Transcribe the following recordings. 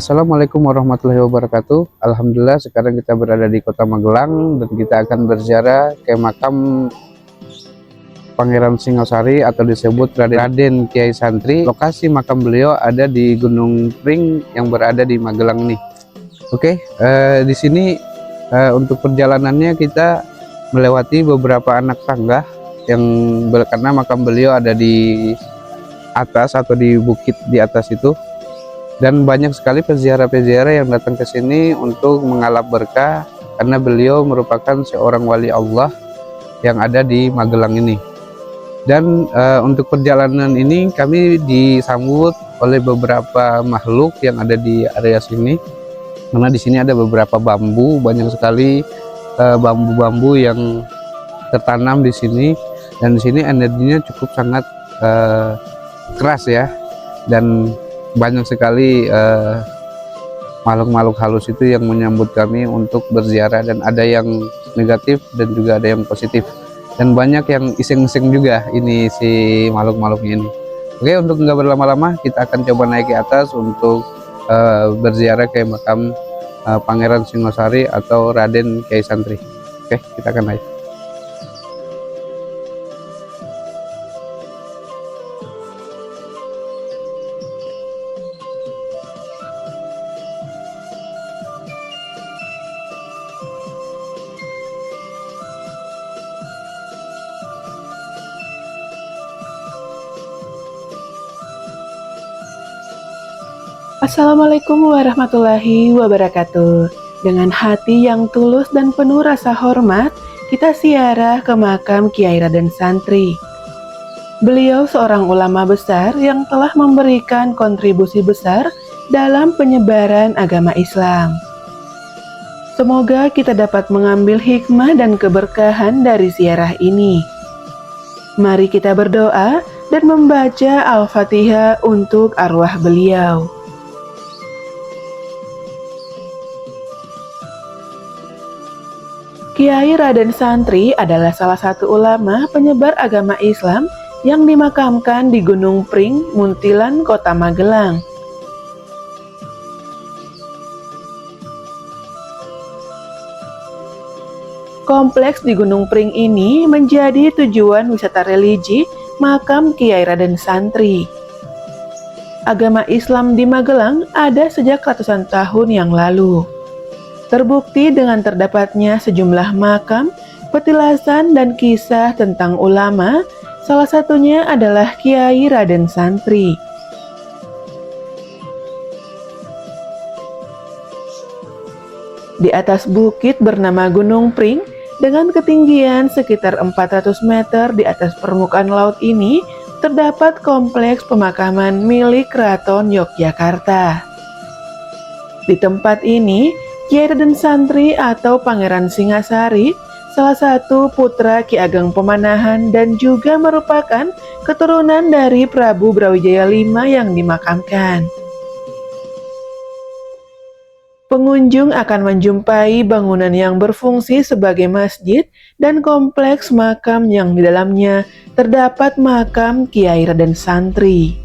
Assalamualaikum warahmatullahi wabarakatuh. Alhamdulillah sekarang kita berada di Kota Magelang dan kita akan berziarah ke makam Pangeran Singosari atau disebut Raden Kiai Santri. Lokasi makam beliau ada di Gunung Pring yang berada di Magelang nih. Oke, di sini untuk perjalanannya kita melewati beberapa anak tangga yang karena makam beliau ada di atas atau di bukit di atas itu. Dan banyak sekali peziarah-peziarah yang datang ke sini untuk mengalap berkah karena beliau merupakan seorang wali Allah yang ada di Magelang ini. Dan untuk perjalanan ini kami disambut oleh beberapa makhluk yang ada di area sini. Karena di sini ada beberapa bambu, banyak sekali bambu-bambu yang tertanam di sini, dan di sini energinya cukup sangat keras ya, dan banyak sekali makhluk-makhluk halus itu yang menyambut kami untuk berziarah, dan ada yang negatif dan juga ada yang positif, dan banyak yang iseng-iseng juga ini si makhluk-makhluknya ini. Oke, untuk nggak berlama-lama kita akan coba naik ke atas untuk berziarah ke makam Pangeran Singosari atau Raden Kiai Santri. Oke, kita akan naik. Assalamualaikum warahmatullahi wabarakatuh. Dengan hati yang tulus dan penuh rasa hormat, kita ziarah ke makam Kiai Raden Santri. Beliau seorang ulama besar yang telah memberikan kontribusi besar dalam penyebaran agama Islam. Semoga kita dapat mengambil hikmah dan keberkahan dari ziarah ini. Mari kita berdoa dan membaca Al-Fatihah untuk arwah beliau. Kiai Raden Santri adalah salah satu ulama penyebar agama Islam yang dimakamkan di Gunung Pring, Muntilan, Kota Magelang. Kompleks di Gunung Pring ini menjadi tujuan wisata religi makam Kiai Raden Santri. Agama Islam di Magelang ada sejak ratusan tahun yang lalu. Terbukti dengan terdapatnya sejumlah makam, petilasan, dan kisah tentang ulama, salah satunya adalah Kiai Raden Santri. Di atas bukit bernama Gunung Pring, dengan ketinggian sekitar 400 meter di atas permukaan laut ini, terdapat kompleks pemakaman milik Keraton Yogyakarta. Di tempat ini, Kiai Raden Santri atau Pangeran Singasari, salah satu putra Ki Ageng Pemanahan dan juga merupakan keturunan dari Prabu Brawijaya V yang dimakamkan. Pengunjung akan menjumpai bangunan yang berfungsi sebagai masjid dan kompleks makam yang di dalamnya terdapat makam Kiai Raden Santri.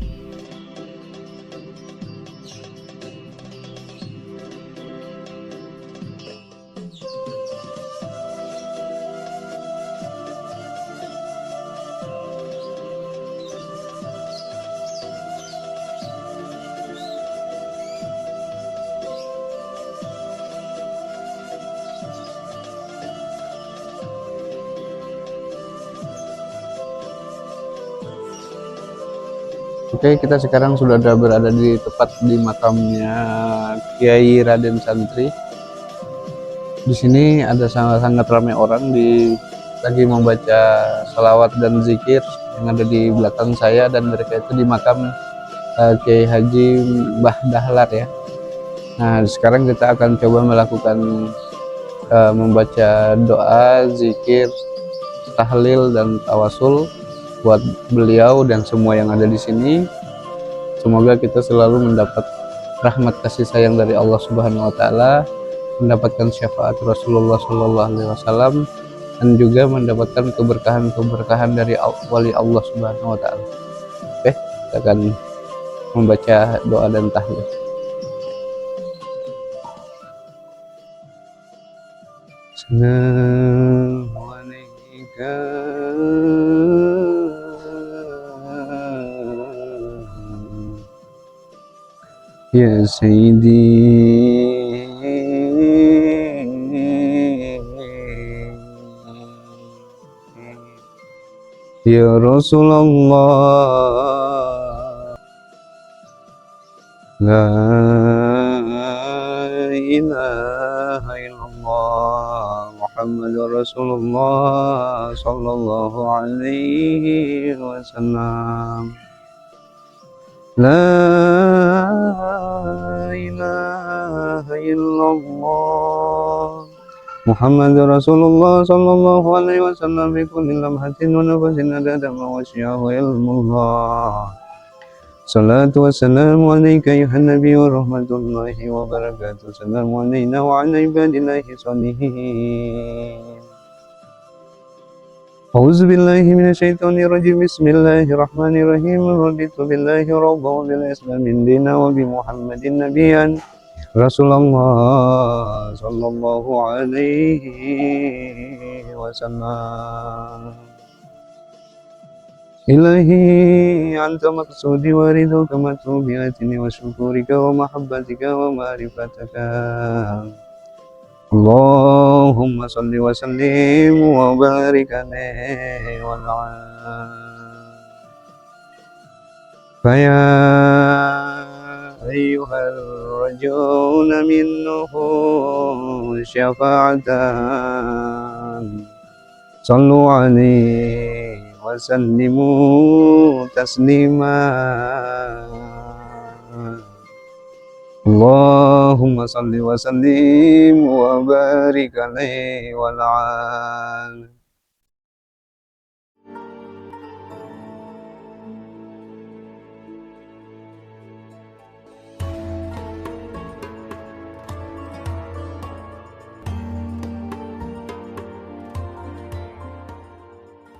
Oke, kita sekarang sudah berada di tepat di makamnya Kiai Raden Santri. Di sini ada sangat ramai orang lagi membaca salawat dan zikir yang ada di belakang saya, dan mereka itu di makam Kiai Haji Mbah Dahlar ya. Nah, sekarang kita akan coba melakukan membaca doa, zikir, tahlil, dan tawasul buat beliau dan semua yang ada di sini. Semoga kita selalu mendapat rahmat kasih sayang dari Allah Subhanahu wa taala, mendapatkan syafaat Rasulullah sallallahu alaihi wasallam, dan juga mendapatkan keberkahan-keberkahan dari wali Allah Subhanahu wa taala. Oke, kita akan membaca doa dan tahlil. Assalamu alayka ya Sayyidi ya Rasulullah. La ilaha illallah Muhammadur Rasulullah sallallahu alaihi wasallam. La ilaha illallah Muhammadur Rasulullah sallallahu alaihi wasallam bi kulli lamhatin wa nafasin adada ma wasi'ahu ilmullah. Salatu wassalamu alayka ayuhan nabiy wa rahmatullahi wa barakatuh. Assalamu alayna wa ala ibadillahi sholihin. A'udzu billahi minasyaitonir rajim. Bismillahirrahmanirrahim. Raditu billahi rabban wa bil islamin dinan wa bi Muhammadin nabiyyan Rasulullah sallallahu alaihi wasallam. Ilahi anta maqsudi wa ridhuka matlubiatini wa syukurika wa mahabbatika wa ma'rifataka. Allahumma salli wa sallim wa barik alaihi wa ala. Faya ayyuhal rajuna minnuhu syafa'atan sallu alaihi wa sallimu taslima. Allahumma salli wa sallim wa barik alaihi wa ala.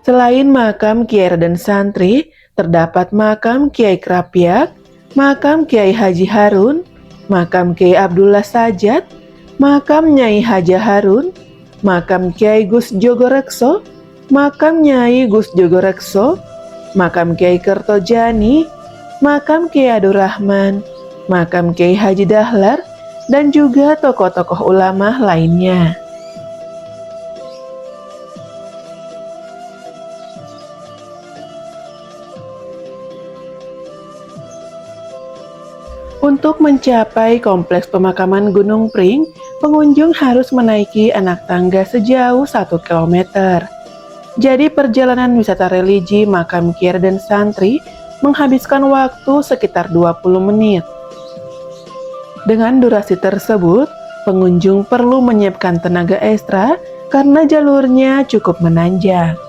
Selain makam Kiai Raden Santri, terdapat makam Kiai Krapyak, makam Kiai Haji Harun, makam Kiai Abdullah Sajat, makam Nyai Haja Harun, makam Kiai Gus Jogorekso, makam Nyai Gus Jogorekso, makam Kiai Kertojani, makam Kiai Abdurrahman, makam Kiai Haji Dahlar, dan juga tokoh-tokoh ulama lainnya. Untuk mencapai kompleks pemakaman Gunung Pring, pengunjung harus menaiki anak tangga sejauh 1 km. Jadi perjalanan wisata religi makam Kiai Raden Santri menghabiskan waktu sekitar 20 menit. Dengan durasi tersebut, pengunjung perlu menyiapkan tenaga ekstra karena jalurnya cukup menanjak.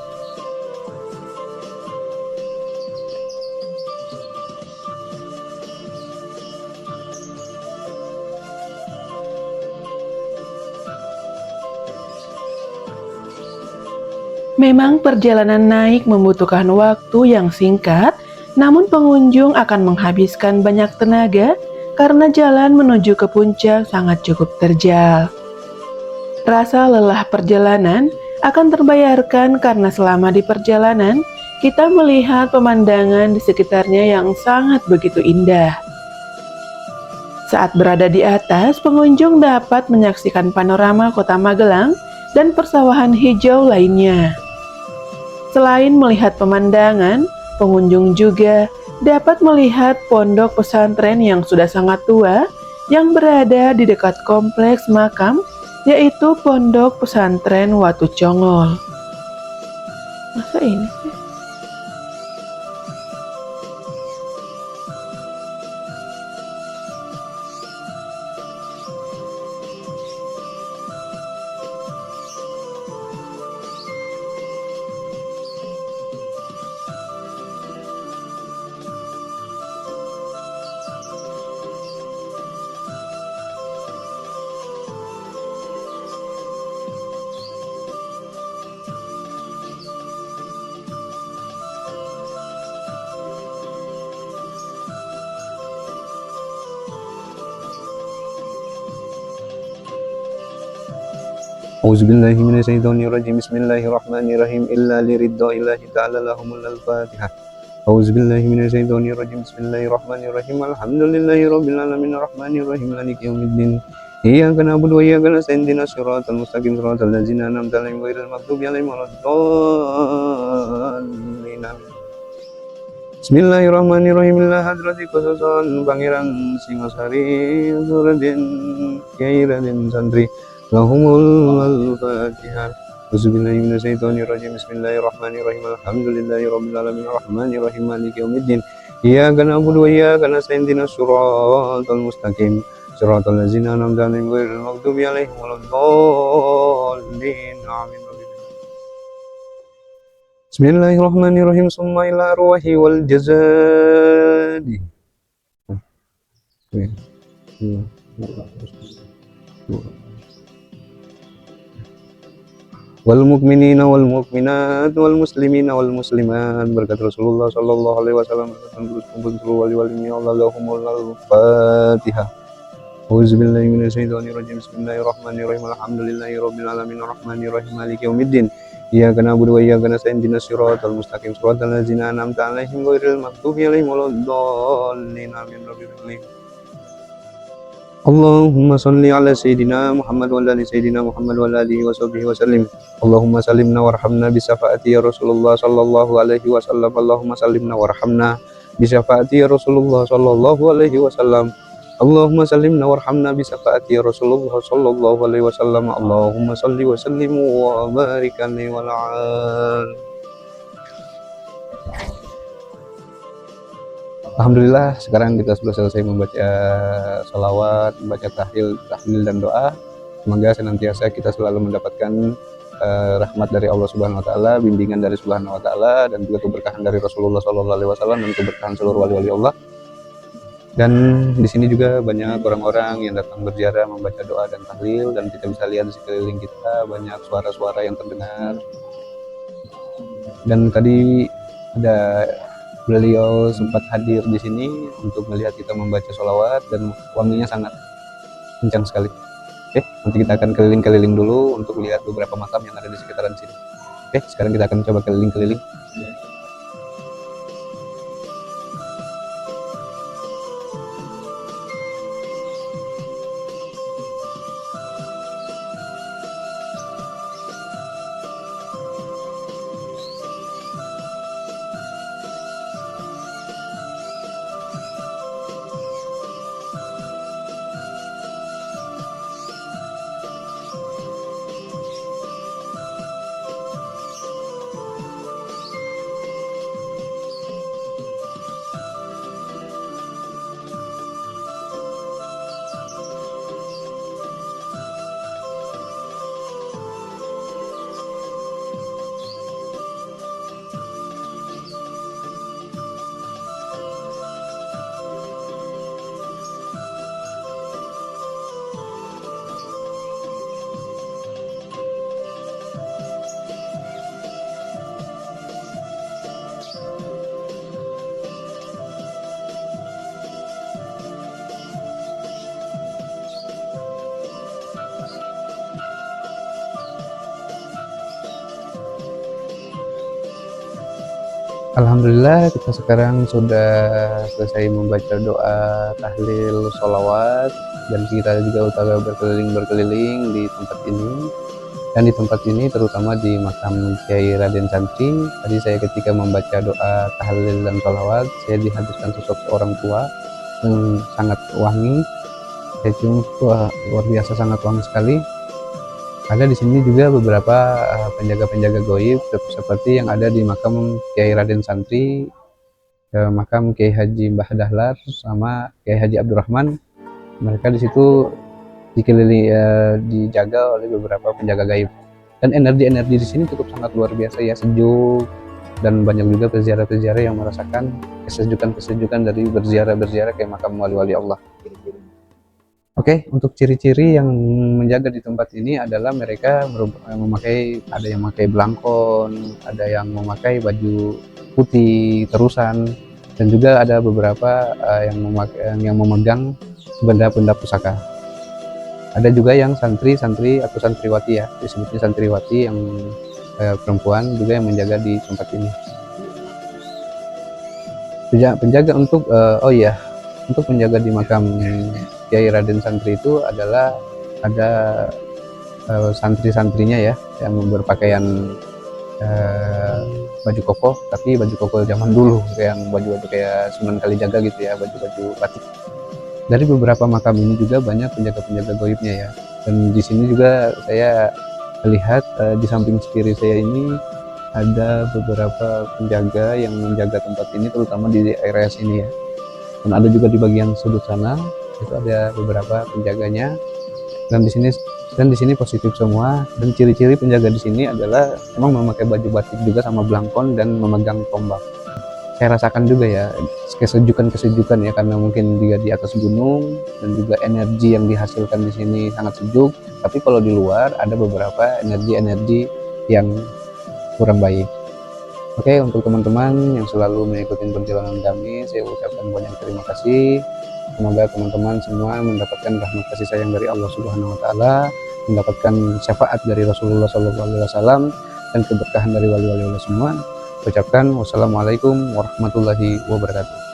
Memang perjalanan naik membutuhkan waktu yang singkat, namun pengunjung akan menghabiskan banyak tenaga karena jalan menuju ke puncak sangat cukup terjal. Rasa lelah perjalanan akan terbayarkan karena selama di perjalanan kita melihat pemandangan di sekitarnya yang sangat begitu indah. Saat berada di atas, pengunjung dapat menyaksikan panorama kota Magelang dan persawahan hijau lainnya. Selain melihat pemandangan, pengunjung juga dapat melihat pondok pesantren yang sudah sangat tua yang berada di dekat kompleks makam, yaitu Pondok Pesantren Watu Congol. Masa ini sih? Auzubillahi minasyaitonirrajim. Bismillahirrahmanirrahim. Illa liridda'illahi ta'ala lahumul al-Fatihah. Auzubillahi minasyaitonirrajim. Bismillahirrahmanirrahim. Alhamdulillahi rabbil alamin arrahmanir rahim maliki yaumiddin. Iyyaka na'budu wa iyyaka nasta'in ihdinas siratal mustaqim siratal ladzina an'amta 'alaihim ghairil maghdubi alaihim waladdallin. Bismillahirrahmanirrahim. Ila hadrati Qasasal Pangeran Singosari Raden Kyai Raden Santri lahumul al-Fatihah. Auzubillahi minasyaitonirrajim. Bismillahirrahmanirrahim. Alhamdulillahirabbil alamin arrahmanir rahim maliki yaumiddin. Iyyaka na'budu wa iyyaka nasta'in ihdinas siratal mustaqim siratal ladzina an'amta 'alaihim ghairil maghdubi 'alaihim waladdallin. Amin. Bismillahirrahmanirrahim. Summa ila arwahi wal jazadi. Wal mukminina wal mukminat wal muslimina wal muslimat. Berkat Rasulullah sallallahu alaihi wasallam. Allahumul Fatihah. Auzubillahi minasyaitonirrajim. Bismillahirrahmanirrahim. Alhamdulillahirabbil alamin arrahmanir rahim maliki yaumiddin. Iyyaka na'budu wa iyyaka nasta'in ihdinas siratal mustaqim siratal ladzina an'amta 'alaihim ghairil maghdubi 'alaihim waladdallin. Amin. Allahumma shalli ala sayyidina Muhammad wa ala ali sayyidina Muhammad wa ala alihi wa sahbihi wa sallim. Allahumma salimna warhamna bi syafaati ya Rasulullah sallallahu alaihi wasallam. Allahumma salimna warhamna bi syafaati ya Rasulullah sallallahu alaihi wasallam. Allahumma salimna warhamna bi syafaati ya Rasulullah sallallahu alaihi wasallam. Allahumma shalli wa sallim wa barik alaihi wa ala. Alhamdulillah, sekarang kita sudah selesai membaca sholawat, membaca tahlil dan doa. Semoga senantiasa kita selalu mendapatkan rahmat dari Allah Subhanahu Wa Taala, bimbingan dari Subhanahu Wa Taala, dan juga keberkahan dari Rasulullah Sallallahu Alaihi Wasallam dan keberkahan seluruh wali-wali Allah. Dan di sini juga banyak orang-orang yang datang berziarah membaca doa dan tahlil, dan kita bisa lihat di sekeliling kita banyak suara-suara yang terdengar. Dan tadi ada beliau sempat hadir di sini untuk melihat kita membaca sholawat, dan wanginya sangat kencang sekali. Oke, nanti kita akan keliling-keliling dulu untuk lihat beberapa makam yang ada di sekitaran sini. Oke, sekarang kita akan coba keliling-keliling. Alhamdulillah, kita sekarang sudah selesai membaca doa, tahlil, sholawat, dan kita juga utara berkeliling-berkeliling di tempat ini. Dan di tempat ini terutama di makam Kyai Raden Santri, tadi saya ketika membaca doa, tahlil, dan sholawat, saya dihadirkan sosok seorang tua yang sangat wangi. Saya cium, luar biasa sangat wangi sekali. Ada di sini juga beberapa penjaga-penjaga goib seperti yang ada di makam Kyai Raden Santri, makam Kyai Haji Mbah Dahlar sama Kyai Haji Abdurrahman. Mereka di situ dijaga oleh beberapa penjaga gaib. Dan energi-energi di sini cukup sangat luar biasa ya, sejuk, dan banyak juga peziarah-peziarah yang merasakan kesejukan-kesejukan dari berziarah ke makam wali-wali Allah. Oke, untuk ciri-ciri yang menjaga di tempat ini adalah mereka ada yang memakai belangkon, ada yang memakai baju putih terusan, dan juga ada beberapa yang memegang benda-benda pusaka. Ada juga yang santri-santri atau santriwati ya, disebutnya santriwati yang perempuan juga yang menjaga di tempat ini. Penjaga untuk oh iya, untuk menjaga di makam Kiai Raden Santri itu adalah ada santri-santrinya ya, yang berpakaian baju koko, tapi baju koko zaman dulu, yang baju-baju kayak Sunan Kalijaga gitu ya, baju-baju batik. Dari beberapa makam ini juga banyak penjaga-penjaga goibnya ya. Dan di sini juga saya lihat di samping kiri saya ini ada beberapa penjaga yang menjaga tempat ini, terutama di area sini ya. Dan ada juga di bagian sudut sana itu ada beberapa penjaganya. Dan di sini positif semua. Dan ciri-ciri penjaga di sini adalah memang memakai baju batik juga sama belangkon dan memegang tombak. Saya rasakan juga ya kesejukan ya, karena mungkin dia di atas gunung dan juga energi yang dihasilkan di sini sangat sejuk. Tapi kalau di luar ada beberapa energi-energi yang kurang baik. Oke, untuk teman-teman yang selalu mengikuti perjalanan kami, saya ucapkan banyak terima kasih. Semoga teman-teman semua mendapatkan rahmat kasih sayang dari Allah Subhanahu wa taala, mendapatkan syafaat dari Rasulullah SAW dan keberkahan dari wali-wali Allah semua. Ucapkan wassalamualaikum warahmatullahi wabarakatuh.